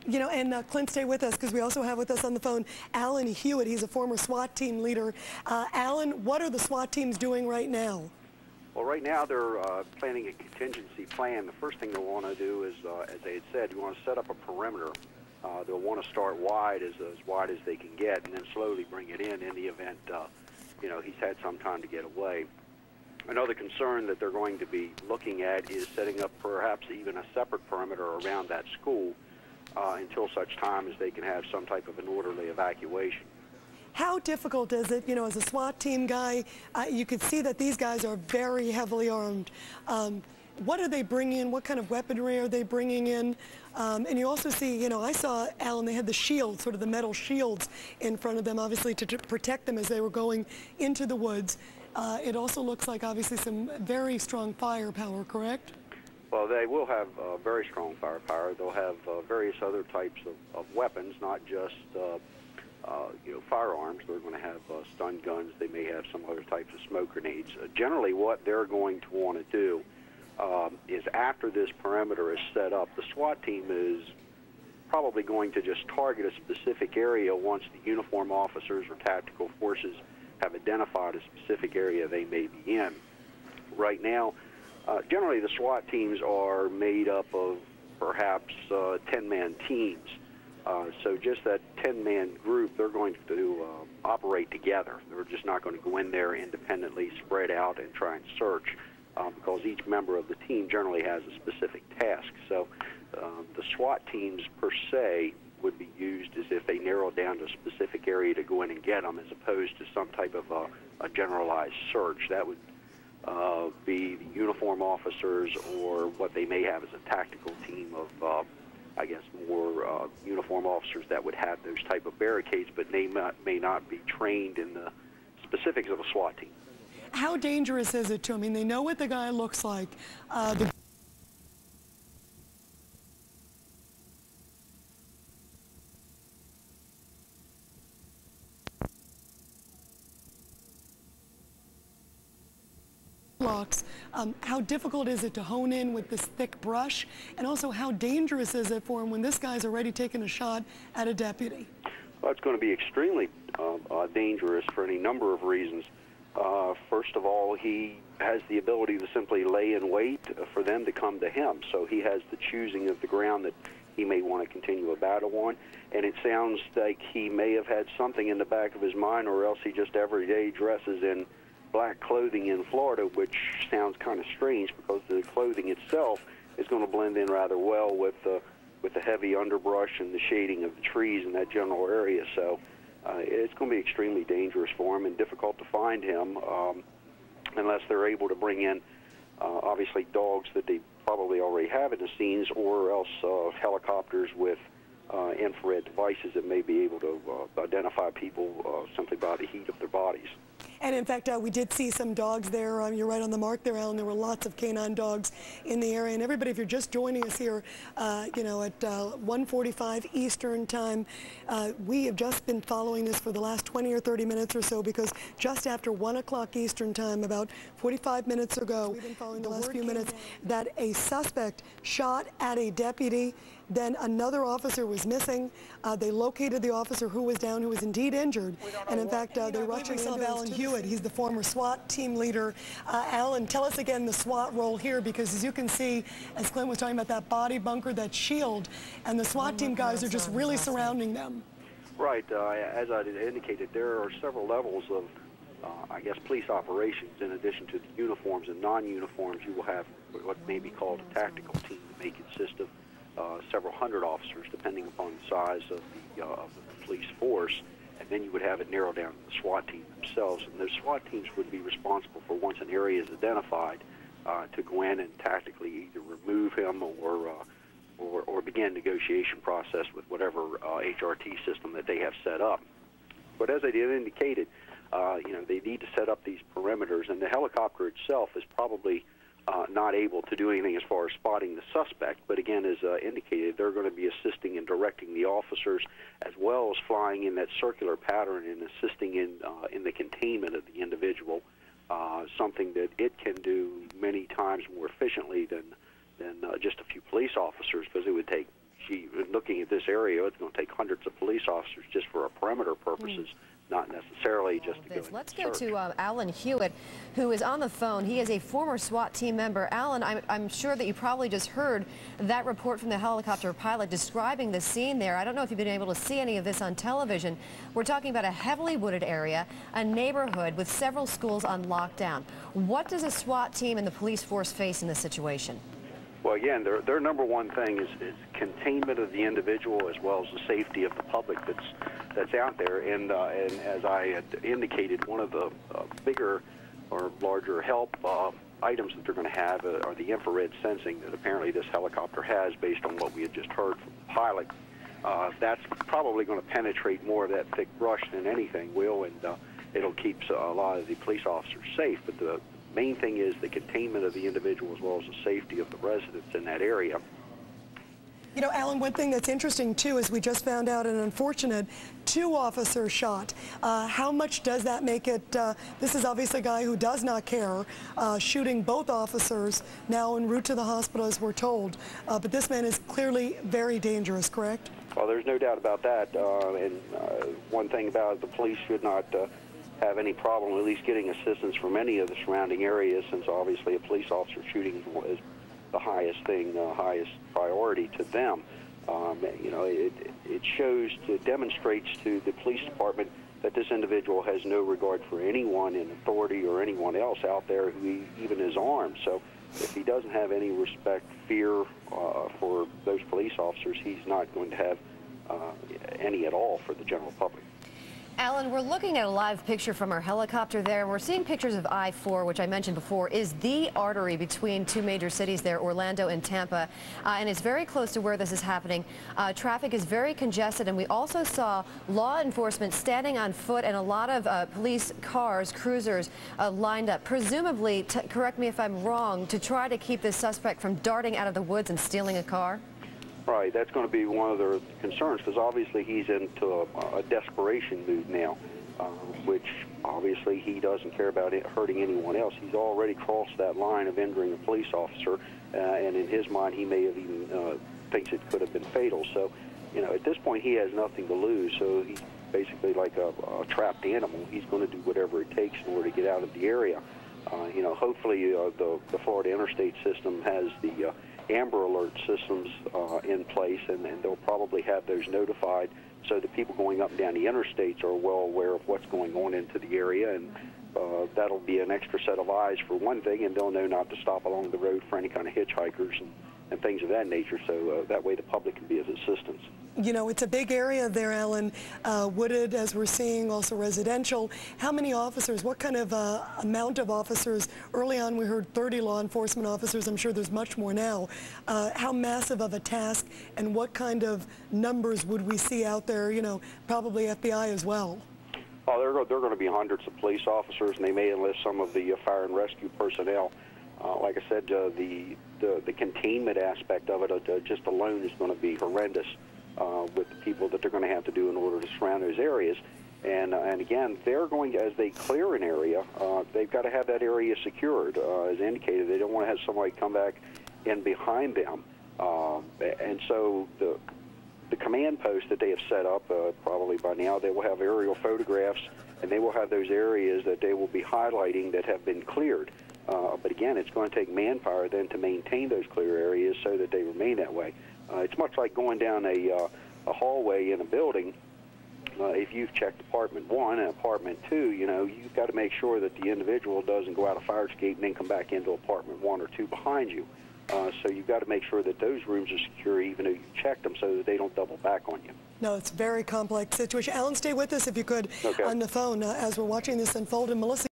You know, and Clint, stay with us because we also have with us on the phone Alan Hewett. He's a former SWAT team leader. Alan, what are the SWAT teams doing right now? Well, right now they're planning a contingency plan. The first thing they'll want to do is, as they had said, you want to set up a perimeter. They'll want to start wide as they can get, and then slowly bring it in the event, you know, he's had some time to get away. Another concern that they're going to be looking at is setting up perhaps even a separate perimeter around that school until such time as they can have some type of an orderly evacuation. How difficult is it, you know, as a SWAT team guy, you could see that these guys are very heavily armed. What are they bringing in? What kind of weaponry are they bringing in? And you also see, you know, I saw, Alan, they had the shields, sort of the metal shields in front of them, obviously to protect them as they were going into the woods. It also looks like, obviously, some very strong firepower, correct? Well, they will have very strong firepower. They'll have various other types of weapons, not just you know, firearms. They're going to have stun guns. They may have some other types of smoke grenades. Generally, what they're going to want to do is, after this perimeter is set up, the SWAT team is probably going to just target a specific area once the uniform officers or tactical forces have identified a specific area they may be in. Right now, generally the SWAT teams are made up of perhaps 10-man teams. So just that 10-man group, they're going to operate together. They're just not going to go in there independently, spread out, and try and search, because each member of the team generally has a specific task. So the SWAT teams, per se, would be used as if they narrow down to a specific area to go in and get them, as opposed to some type of a generalized search. That would be the uniform officers, or what they may have as a tactical team of I guess more uniform officers that would have those type of barricades, but they may not be trained in the specifics of a SWAT team. How dangerous is it to them? I mean, they know what the guy looks like. How difficult is it to hone in with this thick brush? And also, how dangerous is it for him when this guy's already taken a shot at a deputy? Well, it's going to be extremely dangerous for any number of reasons. First of all, he has the ability to simply lay in wait for them to come to him. So he has the choosing of the ground that he may want to continue a battle on. And it sounds like he may have had something in the back of his mind, or else he just every day dresses in black clothing in Florida, which sounds kind of strange because the clothing itself is going to blend in rather well with the heavy underbrush and the shading of the trees in that general area. So it's going to be extremely dangerous for him and difficult to find him unless they're able to bring in obviously dogs that they probably already have in the scenes, or else helicopters with infrared devices that may be able to identify people simply by the heat of their bodies. And in fact, we did see some dogs there. You're right on the mark there, Alan. There were lots of canine dogs in the area. And everybody, if you're just joining us here, you know, at 1:45 Eastern time, we have just been following this for the last 20 or 30 minutes or so, because just after 1 o'clock Eastern time, about 45 minutes ago, we've been following the last few minutes, that a suspect shot at a deputy. Then another officer was missing. They located the officer who was down, who was indeed injured. And in fact, they rushed him to Alan Hewett. He's the former SWAT team leader. Alan, tell us again the SWAT role here, because as you can see, as Clint was talking about, that body bunker, that shield, and the SWAT team guys are just really surrounding them. Right. As I indicated, there are several levels of, I guess, police operations. In addition to the uniforms and non-uniforms, you will have what may be called a tactical team that may consist of several hundred officers, depending upon the size of the police force, and then you would have it narrowed down to the SWAT team themselves. And those SWAT teams would be responsible for, once an area is identified, to go in and tactically either remove him or begin negotiation process with whatever HRT system that they have set up. But as I indicated, you know, they need to set up these perimeters, and the helicopter itself is probably not able to do anything as far as spotting the suspect, but again, as indicated, they're going to be assisting and directing the officers, as well as flying in that circular pattern and assisting in the containment of the individual, something that it can do many times more efficiently than just a few police officers, because it would take gee, looking at this area, it's going to take hundreds of police officers just for perimeter purposes. Not necessarily just to go in. Let's go to Alan Hewett, who is on the phone. He is a former SWAT team member. Alan, I'm sure that you probably just heard that report from the helicopter pilot describing the scene there. I don't know if you've been able to see any of this on television. We're talking about a heavily wooded area, a neighborhood with several schools on lockdown. What does a SWAT team and the police force face in this situation? Well, again, their number one thing is containment of the individual as well as the safety of the public that's out there. And as I had indicated, one of the bigger or larger help items that they're going to have are the infrared sensing that apparently this helicopter has, based on what we had just heard from the pilot. That's probably going to penetrate more of that thick brush than anything will, and it'll keep a lot of the police officers safe. But the main thing is the containment of the individual as well as the safety of the residents in that area. You know, Alan, one thing that's interesting, too, is we just found out an unfortunate 2 officers shot. How much does that make it? This is obviously a guy who does not care, shooting both officers, now en route to the hospital, as we're told. But this man is clearly very dangerous, correct? Well, there's no doubt about that. One thing about it, the police should not have any problem at least getting assistance from any of the surrounding areas, since obviously a police officer shooting is the highest thing, highest priority to them. You know, it demonstrates to the police department that this individual has no regard for anyone in authority or anyone else out there who even is armed. So if he doesn't have any respect, fear for those police officers, he's not going to have any at all for the general public. Alan, we're looking at a live picture from our helicopter there. We're seeing pictures of I-4, which I mentioned before, is the artery between 2 major cities there, Orlando and Tampa, and it's very close to where this is happening. Traffic is very congested, and we also saw law enforcement standing on foot and a lot of police cars, cruisers, lined up, presumably, correct me if I'm wrong, to try to keep this suspect from darting out of the woods and stealing a car? Right, that's going to be one of their concerns, because obviously he's into a desperation mood now, which obviously he doesn't care about hurting anyone else. He's already crossed that line of injuring a police officer, and in his mind he may have even thinks it could have been fatal. So, you know, at this point he has nothing to lose, so he's basically like a trapped animal. He's going to do whatever it takes in order to get out of the area. You know, hopefully the Florida interstate system has the Amber Alert systems in place, and they'll probably have those notified so that people going up and down the interstates are well aware of what's going on into the area, and that'll be an extra set of eyes for one thing, and they'll know not to stop along the road for any kind of hitchhikers and things of that nature, so that way the public can be of assistance. You know, it's a big area there, Alan, wooded, as we're seeing, also residential. How many officers, what kind of amount of officers? Early on we heard 30 law enforcement officers. I'm sure there's much more now. How massive of a task, and what kind of numbers would we see out there, you know, probably FBI as well? Oh, they're going to be hundreds of police officers, and they may enlist some of the fire and rescue personnel. Like I said, the containment aspect of it just alone is going to be horrendous with the people that they're going to have to do in order to surround those areas. And again, they're going to, as they clear an area, they've got to have that area secured. As indicated, they don't want to have somebody come back in behind them. And so the command post that they have set up, probably by now, they will have aerial photographs, and they will have those areas that they will be highlighting that have been cleared. But again, it's going to take manpower then to maintain those clear areas so that they remain that way. It's much like going down a hallway in a building. If you've checked apartment 1 and apartment 2, you know, you've got to make sure that the individual doesn't go out a fire escape and then come back into apartment 1 or 2 behind you. So you've got to make sure that those rooms are secure even though you checked them, so that they don't double back on you. No, it's a very complex situation. Alan, stay with us if you could on the phone as we're watching this unfold. And Melissa,